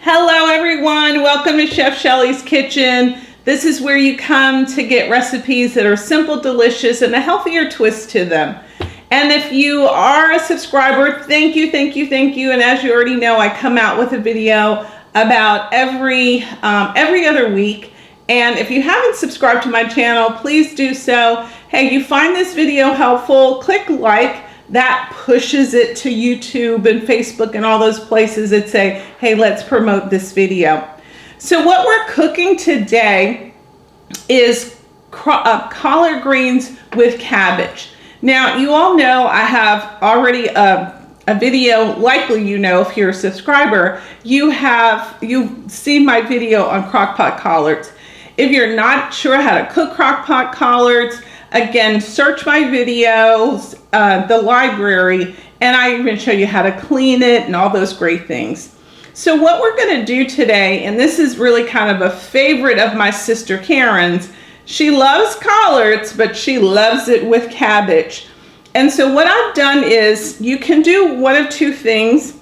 Hello everyone, welcome to Chef Shelley's Kitchen. This is where you come to get recipes that are simple, delicious, and a healthier twist to them. And if you are a subscriber, thank you. And as you already know, I come out with a video about every other week. And if you haven't subscribed to my channel, please do so. Hey, you find this video helpful, click like. That pushes it to YouTube and Facebook and all those places that say, hey, let's promote this video. So what we're cooking today is collard greens with cabbage. Now, you all know I have already a video, likely you know if you're a subscriber, you've seen my video on Crockpot collards. If you're not sure how to cook Crockpot collards, again, search my videos, the library, and I even show you how to clean it and all those great things. So what we're going to do today, and this is really kind of a favorite of my sister Karen's, she loves collards, but she loves it with cabbage. And so what I've done is, you can do one of two things.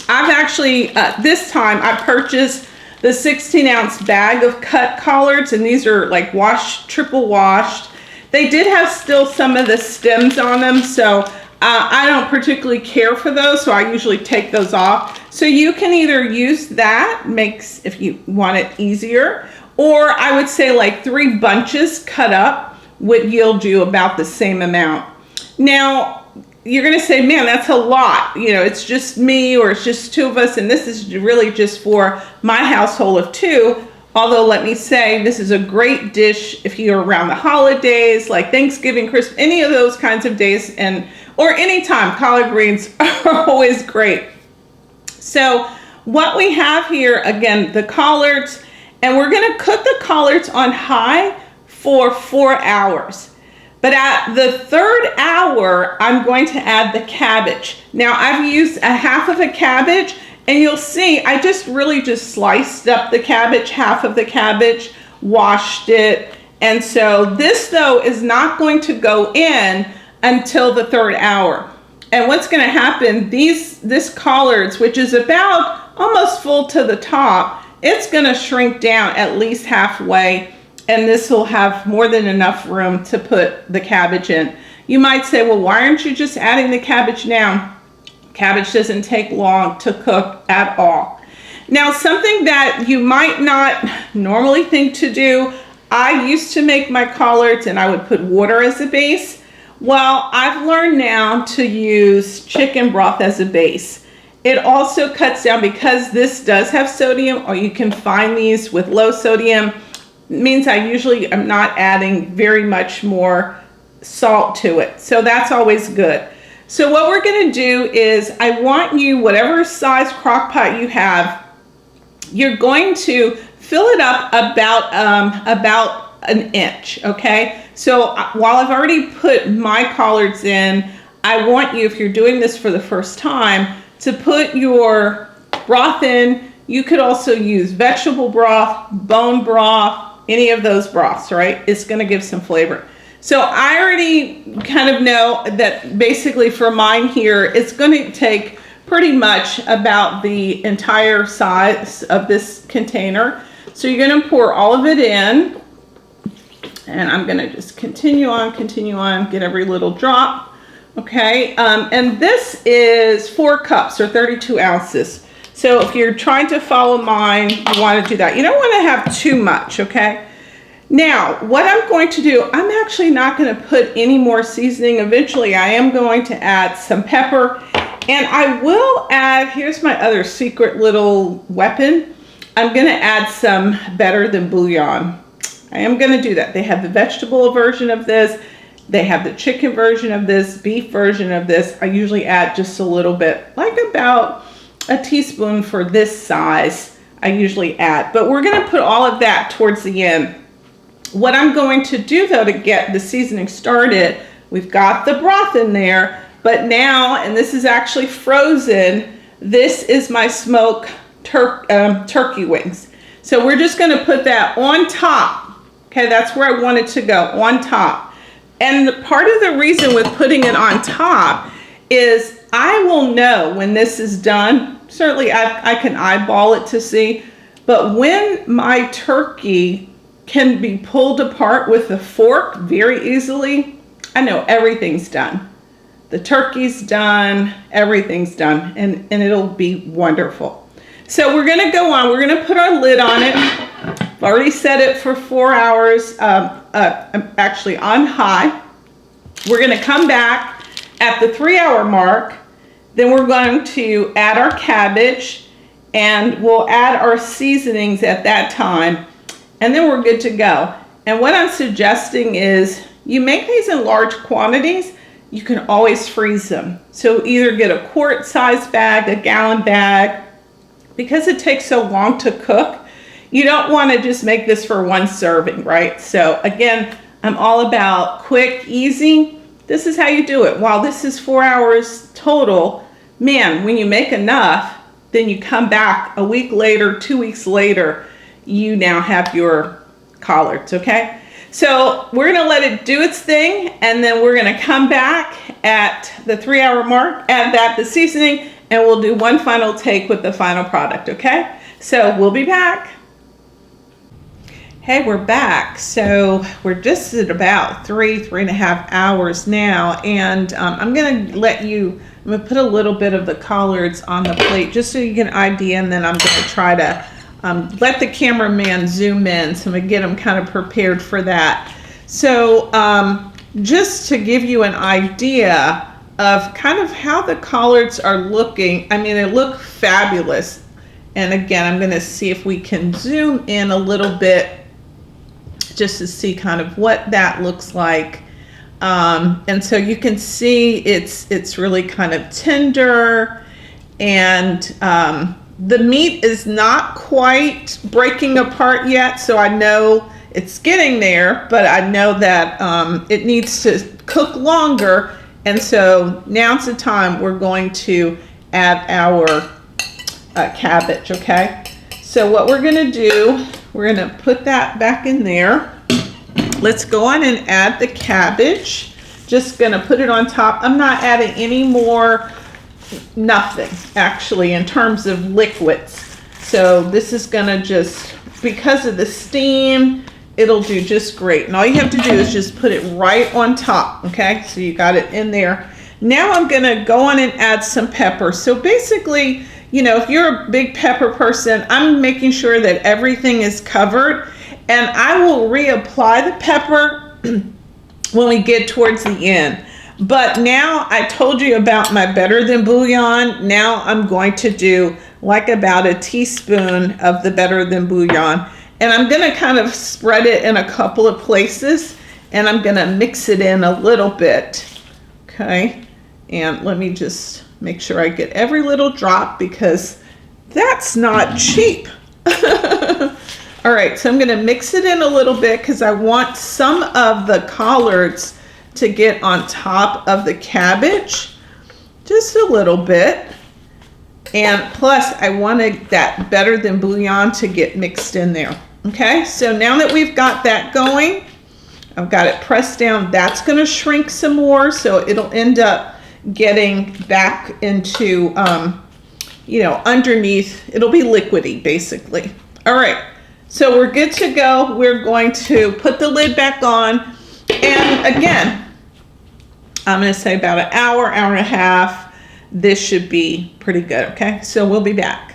I've actually, this time I purchased the 16-ounce bag of cut collards, and these are like triple washed. They did have still some of the stems on them, so I don't particularly care for those, so I usually take those off. So you can either use that, if you want it easier, or I would say like 3 bunches cut up would yield you about the same amount. Now, you're gonna say, man, that's a lot. You know, it's just me or it's just 2 of us, and this is really just for my household of 2. Although, let me say, this is a great dish if you're around the holidays, like Thanksgiving, Christmas, any of those kinds of days, or anytime. Collard greens are always great. So what we have here, again, the collards, and we're going to cook the collards on high for 4 hours. But at the 3rd hour, I'm going to add the cabbage. Now, I've used a half of a cabbage. And you'll see, I just sliced up the cabbage, half of the cabbage, washed it. And so this, though, is not going to go in until the 3rd hour. And what's going to happen, this collards, which is about almost full to the top, it's going to shrink down at least halfway. And this will have more than enough room to put the cabbage in. You might say, well, why aren't you just adding the cabbage now? Cabbage doesn't take long to cook at all. Now, something that you might not normally think to do, I used to make my collards and I would put water as a base. Well, I've learned now to use chicken broth as a base. It also cuts down, because this does have sodium, or you can find these with low sodium, means I usually am not adding very much more salt to it. So that's always good. So what we're going to do is, I want you, whatever size crock pot you have, you're going to fill it up about an inch, okay? So while I've already put my collards in, I want you, if you're doing this for the first time, to put your broth in. You could also use vegetable broth, bone broth, any of those broths, right? It's going to give some flavor. So I already kind of know that basically for mine here, it's going to take pretty much about the entire size of this container. So you're going to pour all of it in, and I'm going to just continue on, get every little drop. Okay, and this is 4 cups or 32 ounces. So if you're trying to follow mine, you want to do that. You don't want to have too much, okay? Now, what I'm going to do, I'm actually not going to put any more seasoning. Eventually, I am going to add some pepper, and I will add, here's my other secret little weapon. I'm going to add some Better Than Bouillon. I am going to do that. They have the vegetable version of this. They have the chicken version of this, beef version of this. I usually add just a little bit, like about a teaspoon for this size, I usually add. But we're going to put all of that towards the end. What I'm going to do, though, to get the seasoning started, we've got the broth in there, but now, and this is actually frozen, this is my smoked turkey wings. So we're just going to put that on top. Okay, that's where I want it to go, on top. And part of the reason with putting it on top is I will know when this is done certainly I can eyeball it to see, but when my turkey can be pulled apart with a fork very easily, I know everything's done. The turkey's done, everything's done, and it'll be wonderful. So we're gonna go on, we're gonna put our lid on it. I've already set it for 4 hours, actually on high. We're gonna come back at the 3-hour mark. Then we're going to add our cabbage, and we'll add our seasonings at that time, and then we're good to go. And what I'm suggesting is you make these in large quantities, you can always freeze them. So either get a quart size bag, a gallon bag, because it takes so long to cook. You don't want to just make this for one serving, right? So again, I'm all about quick, easy. This is how you do it. While this is 4 hours total, man, when you make enough, then you come back a week later, 2 weeks later, you now have your collards, okay? So we're gonna let it do its thing, and then we're gonna come back at the 3-hour mark, add the seasoning, and we'll do one final take with the final product, okay? So we'll be back. Hey, we're back. So we're just at about 3.5 hours now, and I'm gonna put a little bit of the collards on the plate just so you get an idea, and then I'm gonna try to let the cameraman zoom in, so I'm gonna get them kind of prepared for that. So just to give you an idea of kind of how the collards are looking, I mean, they look fabulous. And again, I'm gonna see if we can zoom in a little bit just to see kind of what that looks like. And so you can see it's really kind of tender, and the meat is not quite breaking apart yet, so I know it's getting there, but I know that it needs to cook longer, and so now's the time we're going to add our cabbage, okay? So what we're gonna do, we're gonna put that back in there. Let's go on and add the cabbage. Just gonna put it on top. I'm not adding any more, nothing actually in terms of liquids. So this is gonna just, because of the steam, it'll do just great. And all you have to do is just put it right on top, okay? So you got it in there. Now I'm gonna go on and add some pepper. So basically, you know, if you're a big pepper person, I'm making sure that everything is covered, and I will reapply the pepper when we get towards the end. But now I told you about my Better Than Bouillon. Now I'm going to do like about a teaspoon of the Better Than Bouillon, and I'm gonna kind of spread it in a couple of places, and I'm gonna mix it in a little bit, okay? And let me just make sure I get every little drop, because that's not cheap. All right, so I'm gonna mix it in a little bit because I want some of the collards to get on top of the cabbage, just a little bit. And plus I wanted that Better Than Bouillon to get mixed in there. Okay, so now that we've got that going, I've got it pressed down. That's gonna shrink some more, so it'll end up getting back into, you know, underneath. It'll be liquidy basically. All right, so we're good to go. We're going to put the lid back on, and again, I'm gonna say about an hour, hour and a half. This should be pretty good, okay? So we'll be back.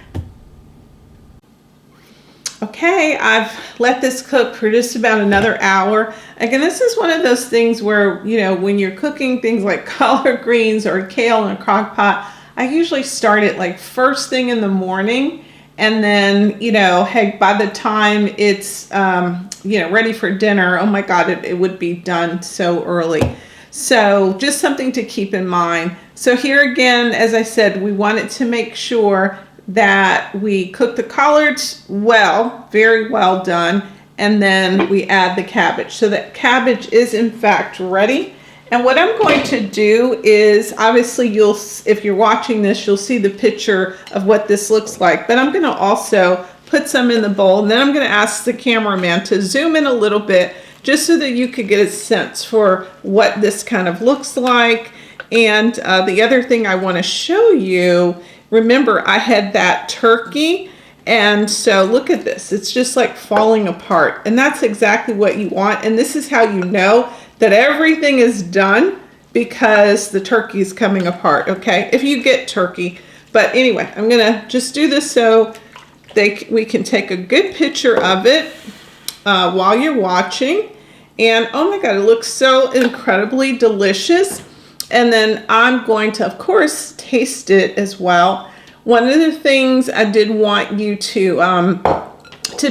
Okay, I've let this cook for just about another hour. Again, this is one of those things where, you know, when you're cooking things like collard greens or kale in a crock pot, I usually start it like first thing in the morning, and then, you know, hey, by the time it's, you know, ready for dinner, oh my God, it would be done so early. So just something to keep in mind. So here again, as I said, we wanted to make sure that we cook the collards well, very well done, and then we add the cabbage. So that cabbage is in fact ready. And what I'm going to do is, obviously you'll, if you're watching this, you'll see the picture of what this looks like, but I'm gonna also put some in the bowl, and then I'm gonna ask the cameraman to zoom in a little bit just so that you could get a sense for what this kind of looks like. And the other thing I wanna show you remember I had that turkey, and so look at this. It's just like falling apart, and that's exactly what you want. And this is how you know that everything is done, because the turkey is coming apart, okay? If you get turkey. But anyway, I'm gonna just do this so we can take a good picture of it while you're watching. And oh my God, it looks so incredibly delicious. And then I'm going to, of course, taste it as well. One of the things I did want you to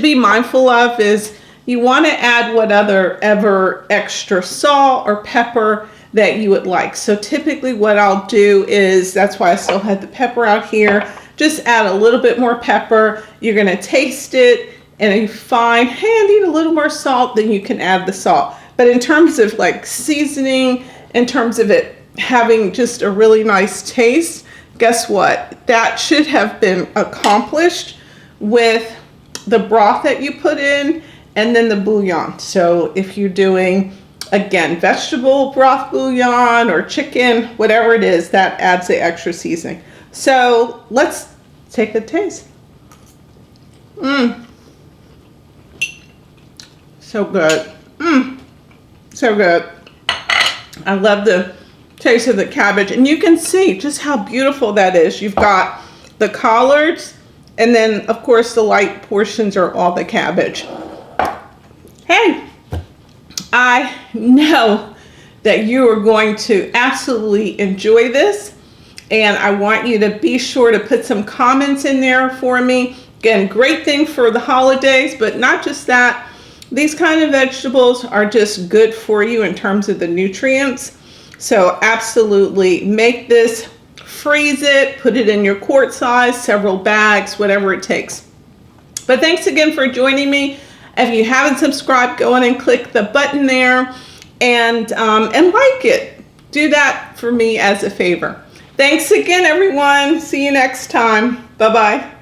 be mindful of is you want to add whatever extra salt or pepper that you would like. So typically what I'll do is, that's why I still had the pepper out here, just add a little bit more pepper. You're gonna taste it, and if you find, hey, I need a little more salt, then you can add the salt. But in terms of like seasoning, in terms of it having just a really nice taste, guess what? That should have been accomplished with the broth that you put in, and then the bouillon. So if you're doing, again, vegetable broth bouillon or chicken, whatever it is, that adds the extra seasoning. So let's take a taste. So good. So good. I love the taste of the cabbage, and you can see just how beautiful that is. You've got the collards, and then of course the light portions are all the cabbage. Hey, I know that you are going to absolutely enjoy this, and I want you to be sure to put some comments in there for me. Again, great thing for the holidays, but not just that. These kind of vegetables are just good for you in terms of the nutrients. So absolutely make this, freeze it, put it in your quart size, several bags, whatever it takes. But thanks again for joining me. If you haven't subscribed, go in and click the button there and like it. Do that for me as a favor. Thanks again, everyone. See you next time. Bye-bye.